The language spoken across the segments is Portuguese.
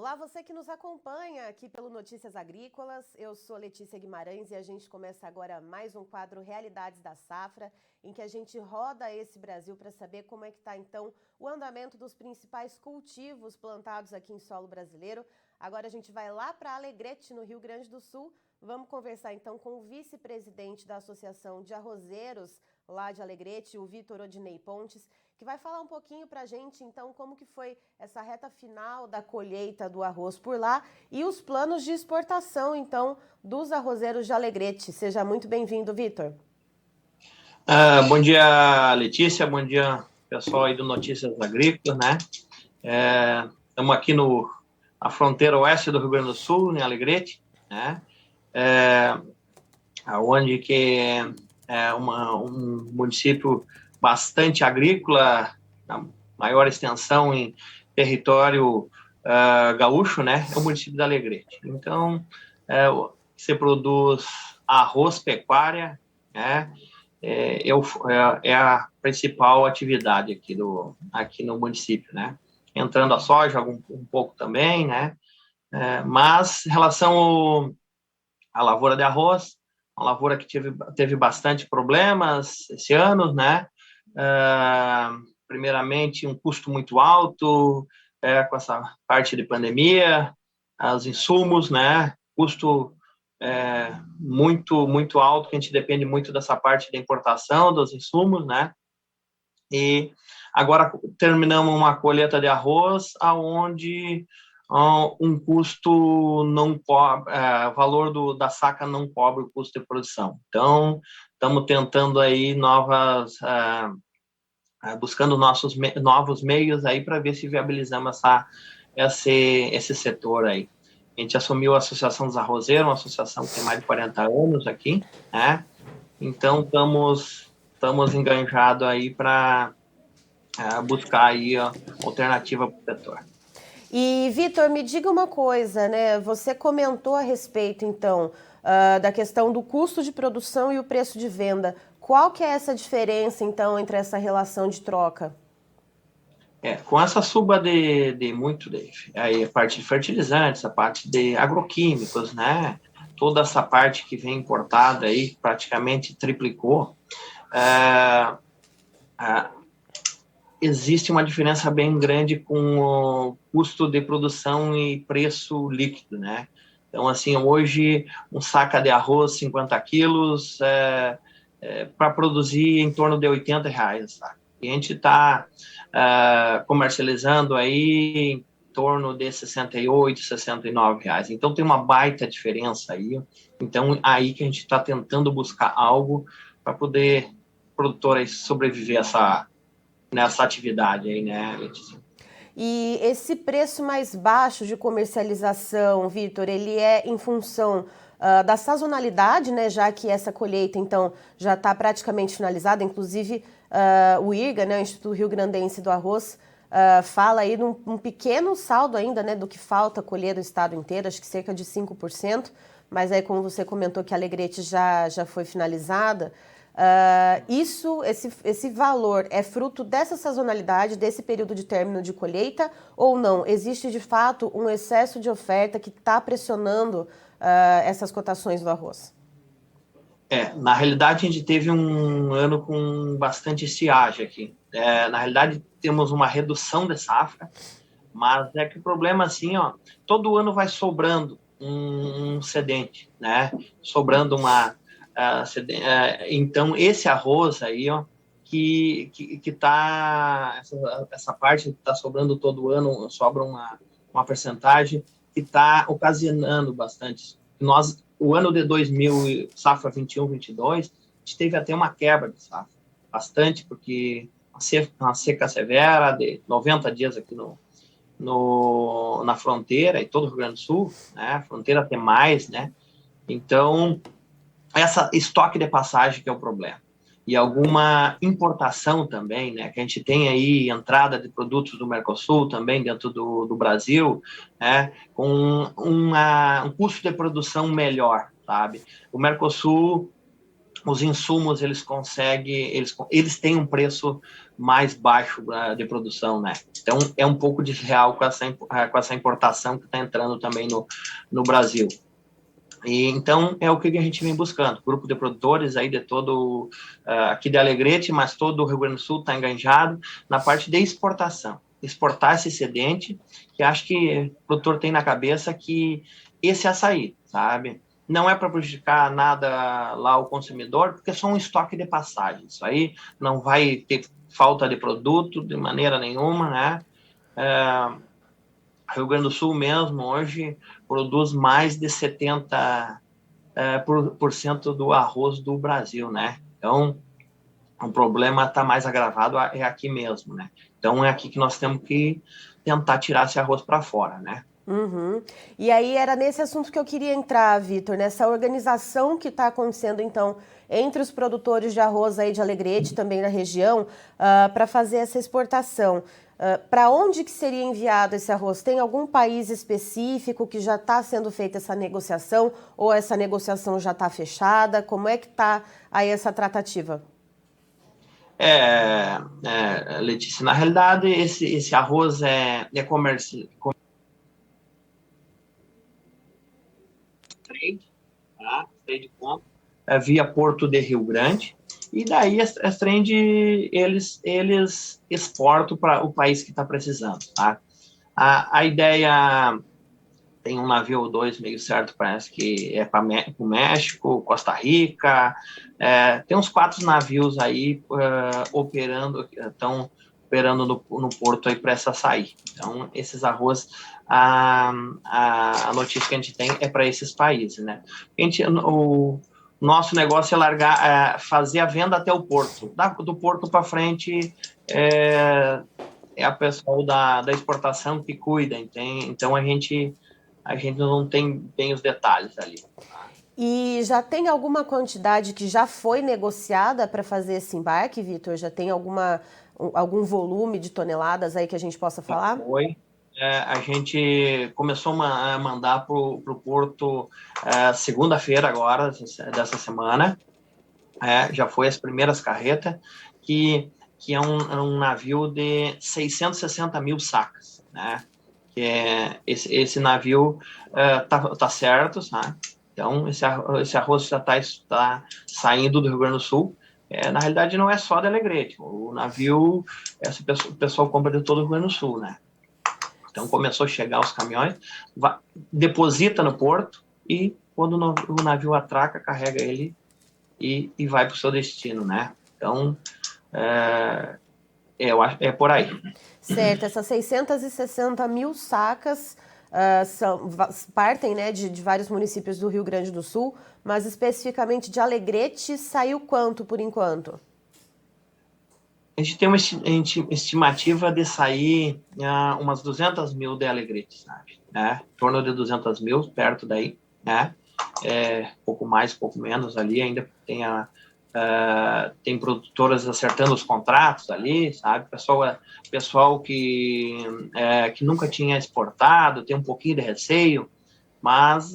Olá, você que nos acompanha aqui pelo Notícias Agrícolas. Eu sou Letícia Guimarães e a gente começa agora mais um quadro Realidades da Safra, em que a gente roda esse Brasil para saber como é que está, então, o andamento dos principais cultivos plantados aqui em solo brasileiro. Agora a gente vai lá para Alegrete, no Rio Grande do Sul. Vamos conversar, então, com o vice-presidente da Associação de Arrozeiros lá de Alegrete, o Vitor Odinei Pontes, que vai falar um pouquinho para a gente, então, como que foi essa reta final da colheita do arroz por lá e os planos de exportação, então, dos arrozeiros de Alegrete. Seja muito bem-vindo, Vitor. Bom dia, Letícia, bom dia, pessoal aí do Notícias Agrícolas, né? Estamos aqui na fronteira oeste do Rio Grande do Sul, em Alegrete, né? Onde que é um município bastante agrícola, a maior extensão em território gaúcho, né? É o município de Alegrete. Então, você produz arroz, pecuária, né? É a principal atividade aqui no município, né? Entrando a soja um pouco também, né? Mas em relação à lavoura de arroz, uma lavoura que teve bastante problemas esse ano, né? Primeiramente, um custo muito alto, com essa parte de pandemia, os insumos, né? Custo muito alto, que a gente depende muito dessa parte da importação dos insumos, né? E agora terminamos uma colheita de arroz aonde um custo não cobre, o valor da saca não cobre o custo de produção. Então, estamos tentando aí buscando novos meios aí para ver se viabilizamos esse setor aí. A gente assumiu a Associação dos Arrozeiros, uma associação que tem mais de 40 anos aqui, né? Então, estamos enganjados aí para buscar aí a alternativa para o setor. E, Vitor, me diga uma coisa, né? Você comentou a respeito, então, da questão do custo de produção e o preço de venda. Qual que é essa diferença, então, entre essa relação de troca? Com essa suba aí a parte de fertilizantes, a parte de agroquímicos, né? Toda essa parte que vem importada aí praticamente triplicou. Existe uma diferença bem grande com o custo de produção e preço líquido, né? Então, assim, hoje, um saca de arroz, 50 quilos, para produzir em torno de R$80, saca? E a gente está comercializando aí em torno de R$68, R$69. Então, tem uma baita diferença aí. Então, aí que a gente está tentando buscar algo para poder o produtor aí sobreviver nessa atividade aí, né, Letícia? E esse preço mais baixo de comercialização, Vitor, ele é em função da sazonalidade, né? Já que essa colheita, então, já está praticamente finalizada. Inclusive, o IRGA, né, o Instituto Rio Grandense do Arroz, fala aí de um pequeno saldo ainda, né, do que falta colher do estado inteiro, acho que cerca de 5%. Mas aí, como você comentou que a Alegrete já foi finalizada, esse valor é fruto dessa sazonalidade, desse período de término de colheita, ou não? Existe, de fato, um excesso de oferta que está pressionando essas cotações do arroz? Na realidade, a gente teve um ano com bastante estiagem aqui. Na realidade, temos uma redução de safra, mas é que o problema, assim, todo ano vai sobrando um excedente, né? Sobrando então, esse arroz aí, que tá, essa parte que está sobrando todo ano, sobra uma percentagem que está ocasionando bastante. O ano de 2000, safra 21-22, a gente teve até uma quebra de safra, bastante, porque uma seca severa de 90 dias aqui na fronteira, e todo o Rio Grande do Sul, né? A fronteira tem mais, né? Então, essa estoque de passagem que é o problema. E alguma importação também, né? Que a gente tem aí entrada de produtos do Mercosul também dentro do Brasil, né? Com um custo de produção melhor, sabe? O Mercosul os insumos eles conseguem, eles têm um preço mais baixo de produção, né? Então é um pouco desleal com essa importação que está entrando também no Brasil. E então é o que a gente vem buscando. Grupo de produtores aí de todo aqui de Alegrete, mas todo o Rio Grande do Sul está enganjado na parte de exportação. Exportar esse excedente, que acho que o produtor tem na cabeça que esse é açaí, sabe? Não é para prejudicar nada lá o consumidor, porque é só um estoque de passagem. Isso aí não vai ter falta de produto de maneira nenhuma, né? Rio Grande do Sul mesmo hoje produz mais de 70% por cento do arroz do Brasil, né? Então, o problema está mais agravado é aqui mesmo, né? Então, é aqui que nós temos que tentar tirar esse arroz para fora, né? Uhum. E aí era nesse assunto que eu queria entrar, Vitor, nessa organização que está acontecendo, então, entre os produtores de arroz aí de Alegrete, também na região, para fazer essa exportação. Para onde que seria enviado esse arroz? Tem algum país específico que já está sendo feita essa negociação ou essa negociação já está fechada? Como é que está aí essa tratativa? Letícia, na realidade, esse arroz é comércio, tá? Trade compra, via Porto de Rio Grande, e daí as trend eles exportam para o país que está precisando, tá? A ideia tem um navio ou dois meio certo, parece que é para o México, Costa Rica, tem uns 4 navios aí estão operando no porto aí para essa açaí. Então, esses arroz, a notícia que a gente tem é para esses países, né? O nosso negócio é fazer a venda até o porto. Do porto para frente, é a pessoal da exportação que cuida, entende? Então a gente não tem bem os detalhes ali. E já tem alguma quantidade que já foi negociada para fazer esse embarque, Vitor? Já tem algum volume de toneladas aí que a gente possa falar? Foi. A gente começou a mandar para o porto segunda-feira agora, dessa semana. Já foi as primeiras carretas, que é um navio de 660 mil sacas, né? Que esse navio tá certo, sabe? Então, esse arroz já está saindo do Rio Grande do Sul. Na realidade, não é só de Alegrete. O navio, o pessoal compra de todo o Rio Grande do Sul, né? Então, começou a chegar os caminhões, deposita no porto e, quando o navio atraca, carrega ele e vai para o seu destino, né? Então, eu acho é por aí. Certo, essas 660 mil sacas partem, né, de vários municípios do Rio Grande do Sul, mas especificamente de Alegrete, saiu quanto por enquanto? A gente tem uma estimativa de sair umas 200 mil de Alegrete, sabe? Né? Em torno de 200 mil, perto daí, né? Pouco mais, pouco menos ali, ainda tem produtoras acertando os contratos ali, sabe? Pessoal que nunca tinha exportado, tem um pouquinho de receio, mas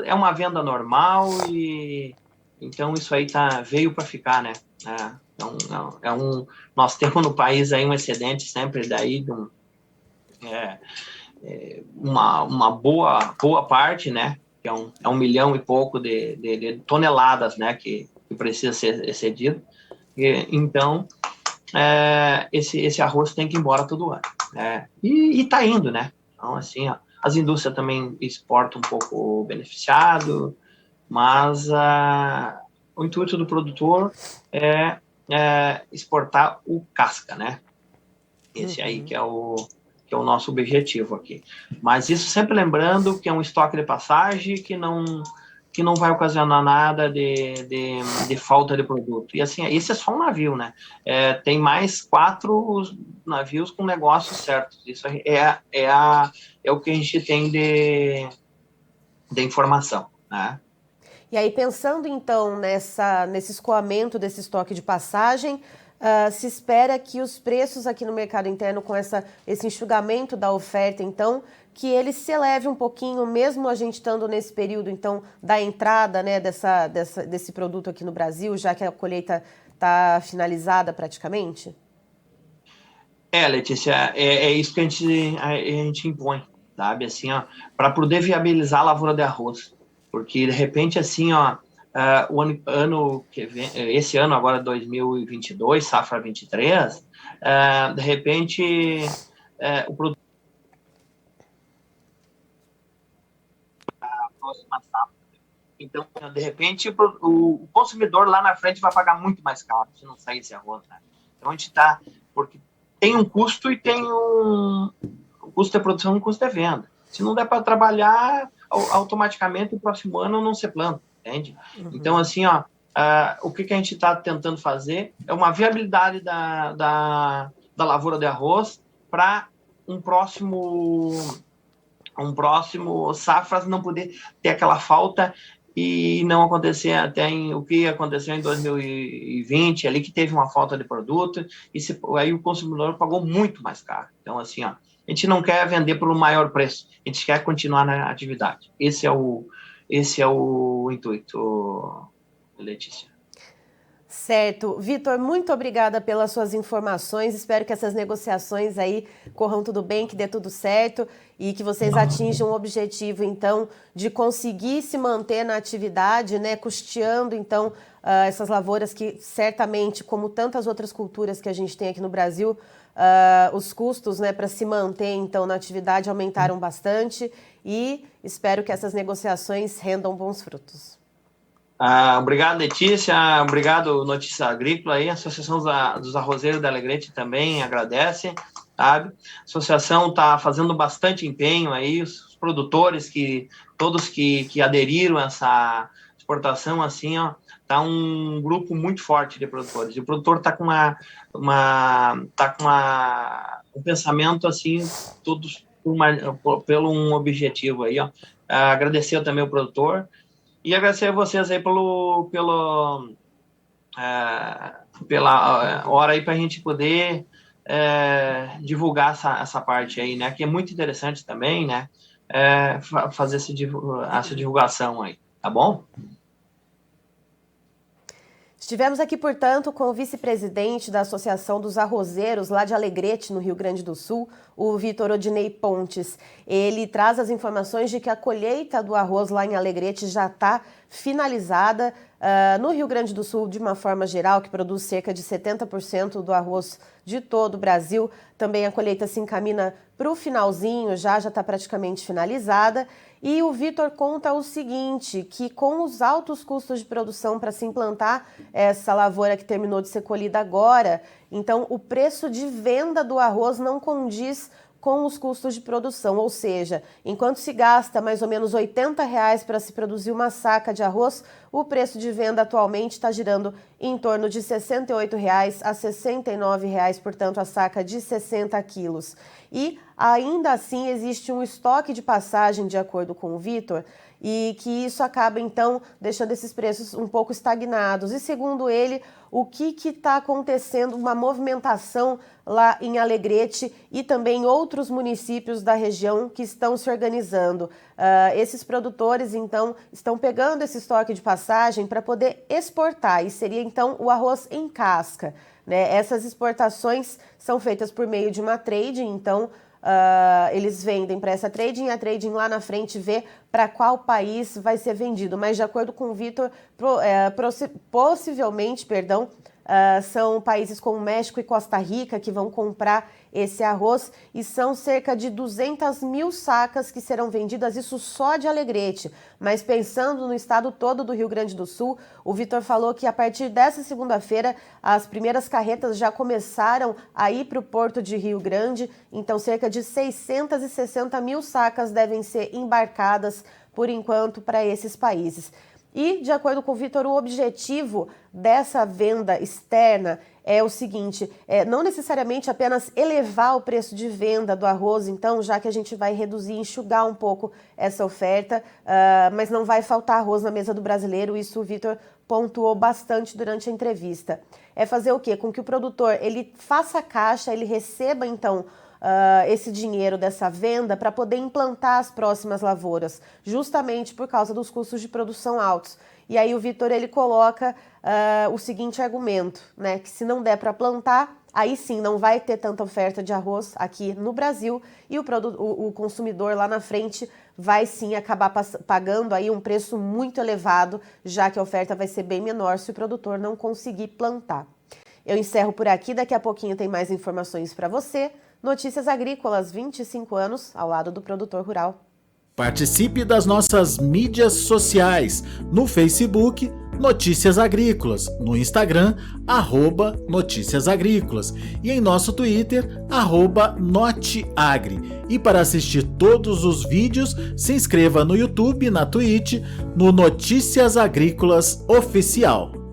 é uma venda normal e então isso aí veio para ficar, né? Então, nós temos no país aí um excedente sempre daí de uma boa parte, né? Que é 1 milhão e pouco de toneladas, né? Que precisa ser excedido. Então, esse arroz tem que ir embora todo ano. E está indo, né? Então, assim, as indústrias também exportam um pouco beneficiado, mas o intuito do produtor é exportar o casca, né? Esse aí que é o nosso objetivo aqui. Mas isso sempre lembrando que é um estoque de passagem que não vai ocasionar nada de falta de produto. E assim, esse é só um navio, né? Tem mais 4 navios com negócios certos. Isso é o que a gente tem de informação, né? E aí, pensando então nesse escoamento desse estoque de passagem, se espera que os preços aqui no mercado interno, com esse enxugamento da oferta, então, que ele se eleve um pouquinho, mesmo a gente estando nesse período, então, da entrada, né, desse produto aqui no Brasil, já que a colheita está finalizada praticamente? Letícia, é isso que a gente impõe, sabe? Assim, ó, para poder viabilizar a lavoura de arroz. Porque, de repente, assim, ó, o ano que vem, esse ano, agora 2022, safra 23, de repente, o produto da próxima safra. Então, de repente, o consumidor lá na frente vai pagar muito mais caro se não sair esse arroz, né? Então, a gente está... Porque tem um custo e tem um custo de produção e um custo de venda. Se não der para trabalhar, automaticamente, o próximo ano não se planta, entende? Uhum. Então, assim, ó, o que a gente está tentando fazer é uma viabilidade da lavoura de arroz para um próximo safras não poder ter aquela falta e não acontecer o que aconteceu em 2020, ali que teve uma falta de produto, e aí o consumidor pagou muito mais caro. Então, assim, ó, a gente não quer vender por um maior preço, a gente quer continuar na atividade. Esse é o intuito, Letícia. Certo. Vitor, muito obrigada pelas suas informações. Espero que essas negociações aí corram tudo bem, que dê tudo certo e que vocês atinjam o objetivo, então, de conseguir se manter na atividade, né, custeando, então, essas lavouras que certamente, como tantas outras culturas que a gente tem aqui no Brasil, os custos, né, para se manter, então, na atividade aumentaram bastante e espero que essas negociações rendam bons frutos. Obrigado, Letícia. Obrigado, Notícia Agrícola. A Associação dos Arrozeiros da Alegrete também agradece, sabe? A associação está fazendo bastante empenho aí, os produtores, todos que aderiram a essa exportação, assim, ó, tá um grupo muito forte de produtores. E o produtor está com um pensamento, assim, todos pelo um objetivo aí, ó. Agradecer também o produtor. E agradecer a vocês aí pela hora aí para a gente poder divulgar essa parte aí, né? Que é muito interessante também, né? Fazer essa divulgação aí, tá bom? Estivemos aqui, portanto, com o vice-presidente da Associação dos Arrozeiros, lá de Alegrete, no Rio Grande do Sul, o Vitor Odinei Pontes. Ele traz as informações de que a colheita do arroz lá em Alegrete já está finalizada. No Rio Grande do Sul, de uma forma geral, que produz cerca de 70% do arroz de todo o Brasil, também a colheita se encaminha para o finalzinho, já está praticamente finalizada. E o Vitor conta o seguinte, que com os altos custos de produção para se implantar essa lavoura que terminou de ser colhida agora, então o preço de venda do arroz não condiz com os custos de produção, ou seja, enquanto se gasta mais ou menos R$ 80 para se produzir uma saca de arroz, o preço de venda atualmente está girando em torno de R$ 68 a R$ 69, portanto a saca de 60 quilos. E ainda assim existe um estoque de passagem, de acordo com o Vitor, e que isso acaba, então, deixando esses preços um pouco estagnados. E, segundo ele, o que está acontecendo, uma movimentação lá em Alegrete e também em outros municípios da região que estão se organizando. Esses produtores, então, estão pegando esse estoque de passagem para poder exportar, e seria, então, o arroz em casca, né? Essas exportações são feitas por meio de uma trading, então, eles vendem para essa trading e a trading lá na frente vê para qual país vai ser vendido. Mas, de acordo com o Vitor, possivelmente, são países como México e Costa Rica que vão comprar esse arroz e são cerca de 200 mil sacas que serão vendidas, isso só de Alegrete. Mas pensando no estado todo do Rio Grande do Sul, o Vitor falou que a partir dessa segunda-feira as primeiras carretas já começaram a ir para o porto de Rio Grande, então cerca de 660 mil sacas devem ser embarcadas por enquanto para esses países. E, de acordo com o Vitor, o objetivo dessa venda externa é o seguinte, não necessariamente apenas elevar o preço de venda do arroz, então, já que a gente vai reduzir, enxugar um pouco essa oferta, mas não vai faltar arroz na mesa do brasileiro, isso o Vitor pontuou bastante durante a entrevista. É fazer o quê? Com que o produtor ele faça caixa, ele receba, então, esse dinheiro dessa venda para poder implantar as próximas lavouras, justamente por causa dos custos de produção altos. E aí o Vitor ele coloca o seguinte argumento, né, que se não der para plantar, aí sim não vai ter tanta oferta de arroz aqui no Brasil e o consumidor lá na frente vai sim acabar pagando aí um preço muito elevado, já que a oferta vai ser bem menor se o produtor não conseguir plantar. Eu encerro por aqui, daqui a pouquinho tem mais informações para você. Notícias Agrícolas, 25 anos ao lado do produtor rural. Participe das nossas mídias sociais, no Facebook, Notícias Agrícolas, no Instagram, @Notícias Agrícolas e em nosso Twitter, @Noteagri. E para assistir todos os vídeos, se inscreva no YouTube, na Twitch, no Notícias Agrícolas Oficial.